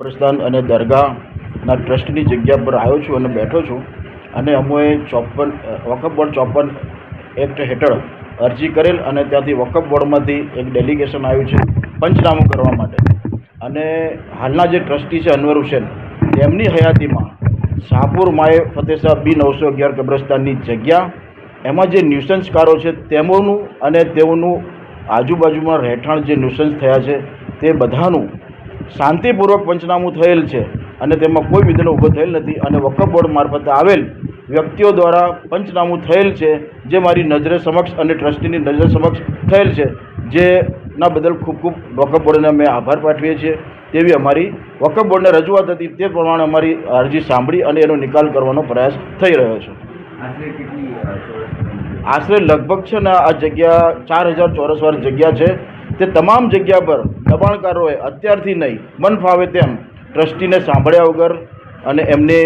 કબ્રસ્તાન અને દરગાહના ટ્રસ્ટની જગ્યા પર આવ્યો છું અને બેઠો છું અને અમોએ 54 વકફ બોર્ડ 54 એક્ટ હેઠળ અરજી કરેલ અને ત્યાંથી વકફ બોર્ડમાંથી એક ડેલિગેશન આવ્યું છે પંચનામું કરવા માટે અને હાલના જે ટ્રસ્ટી છે અનવર હુસેન તેમની હયાતીમાં શાહપુર માએ ફતેસાહ બી 911 કબ્રસ્તાનની જગ્યા એમાં જે ન્યુસન્સકારો છે તેમનું અને તેઓનું આજુબાજુમાં રહેઠાણ જે ન્યુસન્સ થયા છે તે બધાનું શાંતિપૂર્વક પંચનામું થયેલ છે અને તેમાં કોઈ વિઘ્ન ઊભો થયેલ નથી અને વકફ બોર્ડ મારફતે આવેલ વ્યક્તિઓ દ્વારા પંચનામું થયેલ છે જે મારી નજરે સમક્ષ અને ટ્રસ્ટીની નજરે સમક્ષ થયેલ છે જેના બદલ ખૂબ ખૂબ વકફ બોર્ડને અમે આભાર પાઠવીએ છીએ। તેવી અમારી વકફ બોર્ડને રજૂઆત હતી, તે પ્રમાણે અમારી અરજી સાંભળી અને એનો નિકાલ કરવાનો પ્રયાસ થઈ રહ્યો છે। આશરે લગભગ છે ને આ જગ્યા 4000 ચોરસ વાર જગ્યા છે। તે તમામ જગ્યા પર દબાણકારોએ અત્યારથી નહીં મન ફાવે તેમ ટ્રસ્ટીને સાંભળ્યા વગર અને એમને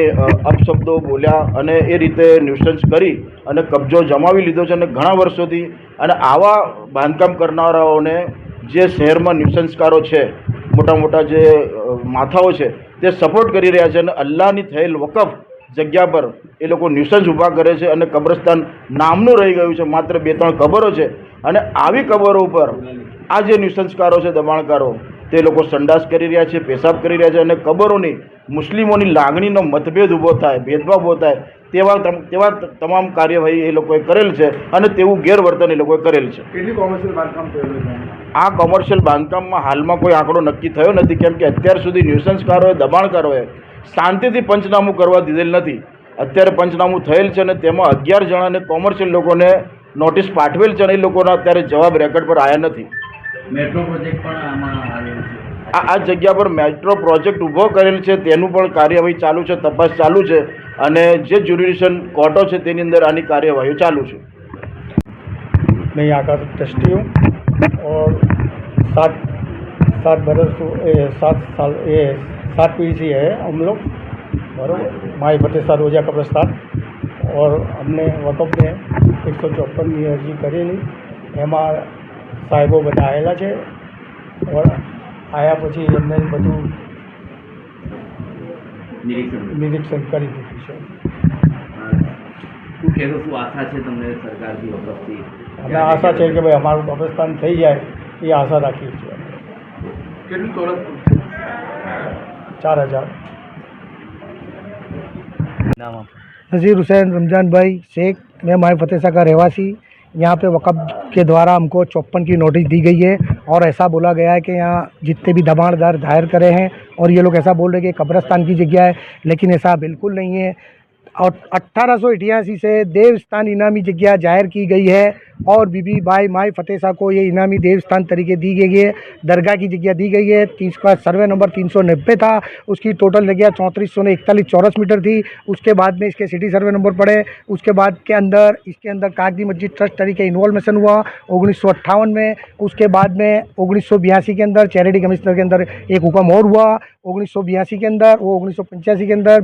અપશબ્દો બોલ્યા અને એ રીતે ન્યુસન્સ કરી અને કબજો જમાવી લીધો છે અને ઘણા વર્ષોથી અને આવા બાંધકામ કરનારાઓને જે શહેરમાં ન્યુસન્સકારો છે, મોટા મોટા જે માથાઓ છે, તે સપોર્ટ કરી રહ્યા છે અને અલ્લાહની થયેલ વકફ જગ્યા પર એ લોકો ન્યુસન્સ ઊભા કરે છે અને કબ્રસ્તાન નામનું રહી ગયું છે, માત્ર 2-3 કબરો છે અને આવી કબરો ઉપર આ જે ન્યુસન્સકારો છે, દબાણકારો, તે લોકો સંડાસ કરી રહ્યા છે, પેશાબ કરી રહ્યા છે અને કબરોની મુસ્લિમોની લાગણીનો મતભેદ ઊભો થાય, ભેદભાવ ઊભો થાય તેવા તમામ કાર્યવાહી એ લોકોએ કરેલ છે અને તેવું ગેરવર્તન એ લોકોએ કરેલ છે। કેટલી કોમર્શિયલ બાંધકામ થયેલું છે? આ કોમર્શિયલ બાંધકામમાં હાલમાં કોઈ આંકડો નક્કી થયો નથી, કેમ કે અત્યાર સુધી ન્યુસન્સકારોએ, દબાણકારોએ શાંતિથી પંચનામું કરવા દીધેલ નથી। અત્યારે પંચનામું થયેલ છે અને તેમાં 11 જણાને કોમર્શિયલ લોકોને નોટિસ પાઠવેલ છે અને એ લોકોના અત્યારે જવાબ રેકોર્ડ પર આવ્યા નથી। મેટ્રો પ્રોજેક્ટ પણ આમાં આવેલ છે। આ જગ્યા પર મેટ્રો પ્રોજેક્ટ ઊભો કરેલ છે, તેનું પણ કાર્યવાહી ચાલુ છે, તપાસ ચાલુ છે અને જે જ્યુરિડિક્શન કોર્ટો છે તેની અંદર આની કાર્યવાહીઓ ચાલુ છે। मैं यहाँ का ट्रस्टी हूँ और 7 पीढ़ी से है हम लोग, बराबर। माई फतेसाह रोजा कब्रस्तान और हमने वकफ में 154 की અરજી કરેલી, એમાં સાહેબો બધા આવેલા છે और આવ્યા પછી એમને બધું નિરીક્ષણ કરી દીધું છે। શું કહેશો, શું આશા છે તમને સરકારથી, વકફથી? અમે આશા છે કે ભાઈ અમારું કબ્રસ્તાન થઈ જાય એ આશા રાખીએ છીએ। કેટલું ચોરસ? 4000। નામ आप? नज़ीर हुसैन रमज़ान भाई शेख, मैं माई फतेसाह का रहवासी। यहाँ पे वक़्फ़ के द्वारा हमको 54 की नोटिस दी गई है और ऐसा बोला गया है कि यहाँ जितने भी दबाणदार दायर करे हैं और ये लोग ऐसा बोल रहे हैं कि कब्रस्तान की जगह है, लेकिन ऐसा बिल्कुल नहीं है। और 1888 से देवस्थान इनामी जगह जाहिर की गई है और बीबी भाई माई फतेसाह को ये इनामी देवस्थान तरीके दी गई है। दरगाह की जगह दी गई है। इसका सर्वे नंबर 390 था, उसकी टोटल जगह 3441 चौरस मीटर थी। उसके बाद में इसके सिटी सर्वे नंबर पड़े, उसके बाद के अंदर इसके अंदर कागजी मस्जिद ट्रस्ट तरीके इन्वॉल्वेशन हुआ 1958 में। उसके बाद में 1982 के अंदर चैरिटी कमिश्नर के अंदर एक हुक्म और हुआ 1982 के अंदर, वो 1985 के अंदर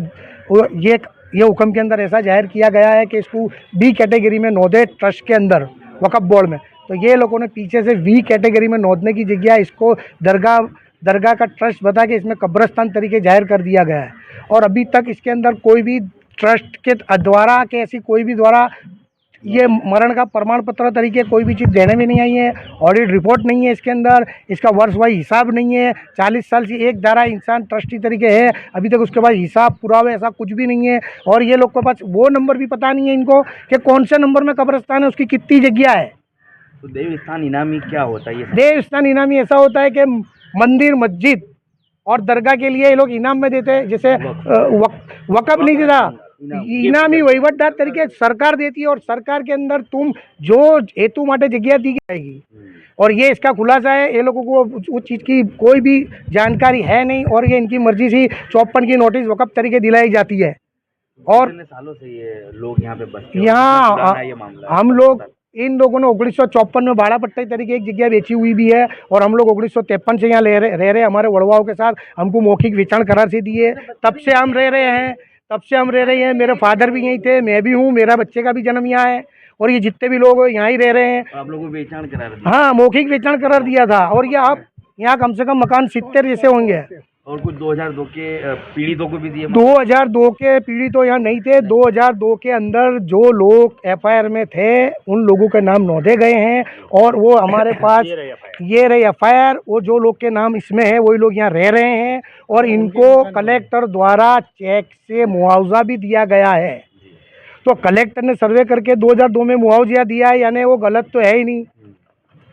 ये हुक्म के अंदर ऐसा जाहिर किया गया है कि इसको बी कैटेगरी में नोंदे ट्रस्ट के अंदर वक़्फ़ बोर्ड में। तो ये लोगों ने पीछे से वी कैटेगरी में नोंदने की जगह इसको दरगाह का ट्रस्ट बता के इसमें कब्रस्तान तरीके जाहिर कर दिया गया है। और अभी तक इसके अंदर कोई भी ट्रस्ट के द्वारा के ऐसी कोई भी द्वारा ये मरण का प्रमाण पत्र तरीके कोई भी चीज़ देने में नहीं आई है। ऑडिट रिपोर्ट नहीं है इसके अंदर, इसका वर्ष वाई हिसाब नहीं है। 40 साल से एक दारा इंसान ट्रस्टी तरीके है, अभी तक उसके पास हिसाब पुरावे ऐसा कुछ भी नहीं है। और ये लोग के पास वो नंबर भी पता नहीं है इनको कि कौन से नंबर में कब्रस्तान है, उसकी कितनी जगह है। तो देवस्थान इनामी क्या होता है? ये देवस्थान इनामी ऐसा होता है कि मंदिर, मस्जिद और दरगाह के लिए ये लोग इनाम में देते हैं। जैसे वक़्फ़ नहीं देता, इनामी वहीवटदार तरीके सरकार देती है और सरकार के अंदर तुम जो हेतु माटे जगह दी जाएगी। और ये इसका खुलासा है, ये लोगों को उस चीज़ की कोई भी जानकारी है नहीं और ये इनकी मर्जी से 54 की नोटिस वक़्फ़ तरीके दिलाई जाती है। और सालों से ये लोग यहाँ पे बसते हैं, यहाँ ये मामला हम लोग इन लोगों ने 1954 में भाड़ा पट्टा तरीके एक जगह बेची हुई भी है और हम लोग 1953 से यहाँ रह रहे हमारे वड़वाओं के साथ हमको मौखिक वेचाण करार से दिए, तब से हम रह रहे हैं। मेरे फादर भी यहीं थे, मैं भी हूँ, मेरा बच्चे का भी जन्म यहाँ है और ये जितने भी लोग यहाँ ही रह रहे हैं। आप लोगों को वेचाण करार? हाँ, मौखिक वेचाण करार दिया था। और ये आप यहाँ कम से कम मकान 70 जैसे होंगे। और कुछ 2002 के पीड़ितों को भी दिए? 2002 के पीड़ित तो यहाँ नहीं थे। 2002 के अंदर जो लोग एफआईआर में थे उन लोगों के नाम नोंदे गए हैं और वो हमारे पास ये रही एफआईआर। वो जो लोग के नाम इसमें है वही लोग यहाँ रह रहे हैं और इनको कलेक्टर द्वारा चेक से मुआवजा भी दिया गया है। तो कलेक्टर ने सर्वे करके 2002 में मुआवजा दिया है, यानी वो गलत तो है ही नहीं,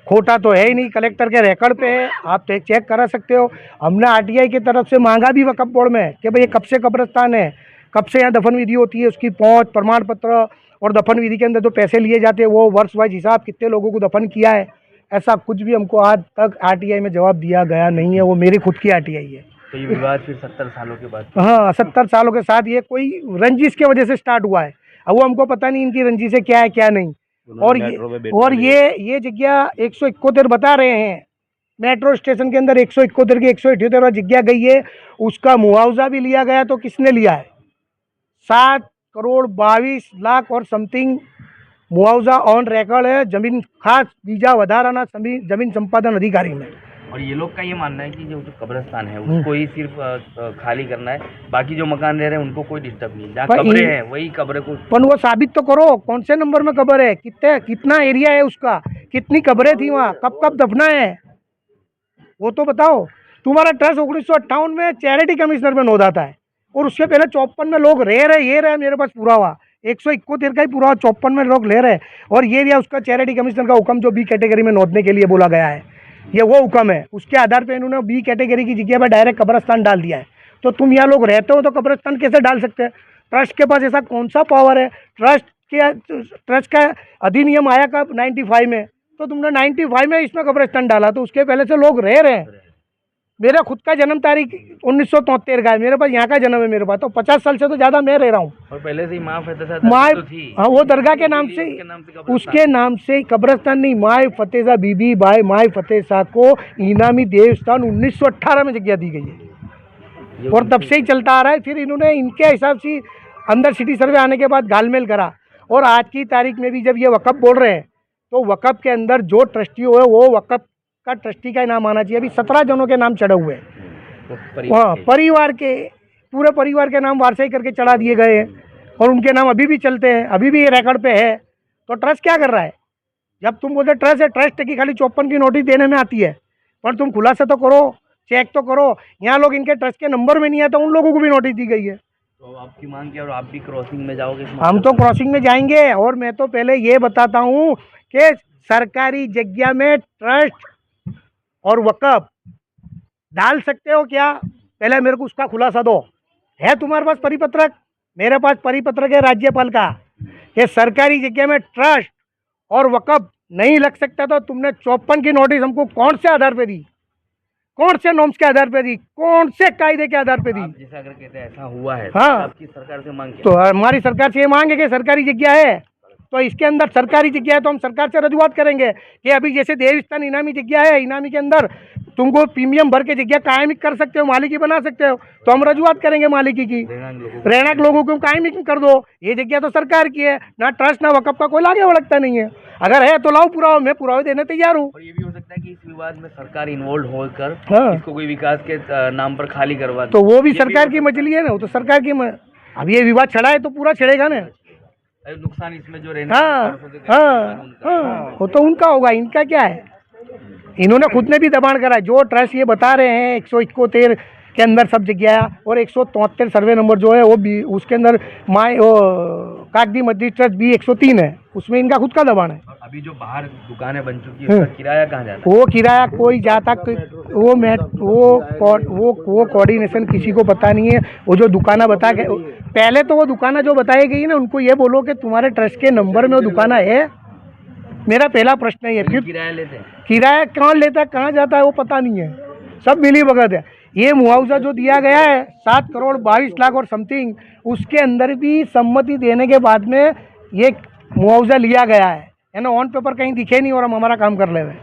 खोटा तो है ही नहीं, कलेक्टर के रिकॉर्ड पे है, आप चेक करा सकते हो। हमने आरटीआई की तरफ से मांगा भी वक्फ बोर्ड में कि भाई ये कब से कब्रिस्तान है, कब से यहाँ दफन विधि होती है, उसकी पहुँच, प्रमाण पत्र और दफन विधि के अंदर जो पैसे लिए जाते हैं वो वर्ष वाइज हिसाब, कितने लोगों को दफन किया है, ऐसा कुछ भी हमको आज तक आरटीआई में जवाब दिया गया नहीं है। वो मेरी खुद की आरटीआई है। तो ये विवाद फिर 70 सालों के बाद? हाँ, 70 सालों के साथ ये कोई रंजिश की वजह से स्टार्ट हुआ है। अब वो हमको पता नहीं इनकी रंजिशें क्या है क्या नहीं। और ये जगह 171 बता रहे हैं, मेट्रो स्टेशन के अंदर 171 की 178 जगह गई है, उसका मुआवजा भी लिया गया। तो किसने लिया है? 7,22,00,000 और समथिंग मुआवजा ऑन रिकॉर्ड है जमीन खास बीजा वधाराना जमीन संपादन अधिकारी में। और ये लोग का ये मानना है कि जो कब्रिस्तान है उसको ही सिर्फ खाली करना है, बाकी जो मकान रह रहे हैं उनको कोई डिस्टर्ब नहीं, जहाँ कब्रें हैं वही कब्र को। पर वो साबित तो करो कौन से नंबर में कब्र है, कितना एरिया है उसका, कितनी कब्रें थी वहाँ, कब कब दफना है, वो तो बताओ। तुम्हारा ट्रस्ट 1958 में चैरिटी कमिश्नर में नोंदाता है और उससे पहले 54 में लोग रह रहे, ये रहे मेरे पास पूरा हुआ 171 का ही पूरा 54 में लोग ले रहे और ये रिया उसका चैरिटी कमिश्नर का हुक्म जो बी कैटेगरी में नोंदने के लिए बोला गया है, ये वो हुक्म है। उसके आधार पे इन्होंने बी कैटेगरी की जगह पर डायरेक्ट कब्रिस्तान डाल दिया है। तो तुम यहाँ लोग रहते हो तो कब्रिस्तान कैसे डाल सकते हैं? ट्रस्ट के पास ऐसा कौन सा पावर है? ट्रस्ट का अधिनियम आया कब? 95 में। तो तुमने 95 में इसमें कब्रिस्तान डाला, तो उसके पहले से लोग रह रहे हैं। मेरा खुद का जन्म तारीख 1973 का है, मेरे पास यहाँ का जन्म है मेरे पास, तो 50 साल से तो ज़्यादा मैं रह रहा हूँ। और पहले से ही माँ फतेसा तो थी। हाँ, वो दरगाह के नाम से, उसके नाम से कब्रिस्तान नहीं, माए फतेसा बीबी बाई माए फतेसा को इनामी देवस्थान 1918 में जगह दी गई है और तब से ही चलता आ रहा है। फिर इन्होंने इनके हिसाब से अंदर सिटी सर्वे आने के बाद घालमेल करा और आज की तारीख में भी जब ये वक़्फ़ बोल रहे हैं तो वक़्फ़ के अंदर जो ट्रस्टी हो है वो वक़्फ़ का ट्रस्टी का नाम आना चाहिए। अभी 17 जनों के नाम चढ़े हुए हैं, हाँ, परिवार के पूरे परिवार के नाम वारसाई करके चढ़ा दिए गए हैं और उनके नाम अभी भी चलते हैं, अभी भी ये रिकॉर्ड पे है। तो ट्रस्ट क्या कर रहा है? जब तुम बोलते ट्रस्ट है, ट्रस्ट की खाली 54 की नोटिस देने में आती है, पर तुम खुलासा तो करो, चेक तो करो। यहाँ लोग इनके ट्रस्ट के नंबर में नहीं आता, उन लोगों को भी नोटिस दी गई है। तो आपकी मांग क्या? और आप भी क्रॉसिंग में जाओगे? हम तो क्रॉसिंग में जाएंगे। और मैं तो पहले ये बताता हूँ कि सरकारी जगह में ट्रस्ट और वक़्फ़ डाल सकते हो क्या? पहले मेरे को उसका खुलासा दो। है तुम्हारे पास परिपत्रक? मेरे पास परिपत्रक है राज्यपाल का कि सरकारी जगह में ट्रस्ट और वक़्फ़ नहीं लग सकता। तो तुमने 54 की नोटिस हमको कौन से आधार पे दी, कौन से नॉर्म्स के आधार पे दी, कौन से कायदे के आधार पे दी? जैसा अगर कहते हैं ऐसा हुआ है, हाँ, आपकी सरकार से मांग तो हमारी सरकार से ये मांग है कि सरकारी जगह है तो इसके अंदर सरकारी जगह है तो हम सरकार से रजूआत करेंगे कि अभी जैसे देवस्थान इनामी जगह है, इनामी के अंदर तुमको प्रीमियम भर के जगह कायम कर सकते हो, मालिकी बना सकते हो, तो हम रजूआत करेंगे मालिकी की। रहनाक लोगों को कायम कर दो, ये जगह तो सरकार की है, ना ट्रस्ट ना वक़्फ़ का कोई लागे वड़कता नहीं है। अगर है तो लाओ पुरावा, मैं पुरावे देने तैयार हूँ। और ये भी हो सकता है कि इस विवाद में सरकार इन्वॉल्व होकर हाँ, इसको कोई विकास के नाम पर खाली करवा दे, तो वो भी सरकार की मछली है ना, वो तो सरकार की अब ये विवाद छड़ा है तो पूरा छड़ेगा ना। नुकसान इसमें जो रहना, हाँ, वो तो उनका होगा, इनका क्या है? इन्होंने खुद ने भी दबाण करा है। जो ट्रस्ट ये बता रहे हैं 171 के अंदर सब जगह और 173 सर्वे नंबर जो है वो भी उसके अंदर कागदी मस्जिद ट्रस्ट भी 103 है, उसमें इनका खुद का दबाण है। अभी जो बाहर दुकानें बन चुकी है उसका किराया कहाँ जाता है? वो किराया कोई जाता, वो कोऑर्डिनेशन किसी को पता नहीं है। वो जो दुकाना बता के पहले तो वो दुकाना जो बताई गई ना, उनको ये बोलो कि तुम्हारे ट्रस्ट के नंबर में वो दुकाना है। मेरा पहला प्रश्न है। फिर किराया लेते हैं, किराया कौन लेता है, कहाँ जाता है, वो पता नहीं है, सब मिली भगत है। ये मुआवजा जो दिया गया है 7,22,00,000 और समथिंग, उसके अंदर भी सम्मति देने के बाद में ये मुआवजा लिया गया है ना, ऑन पेपर कहीं दिखे नहीं और हम हमारा काम कर ले हुए।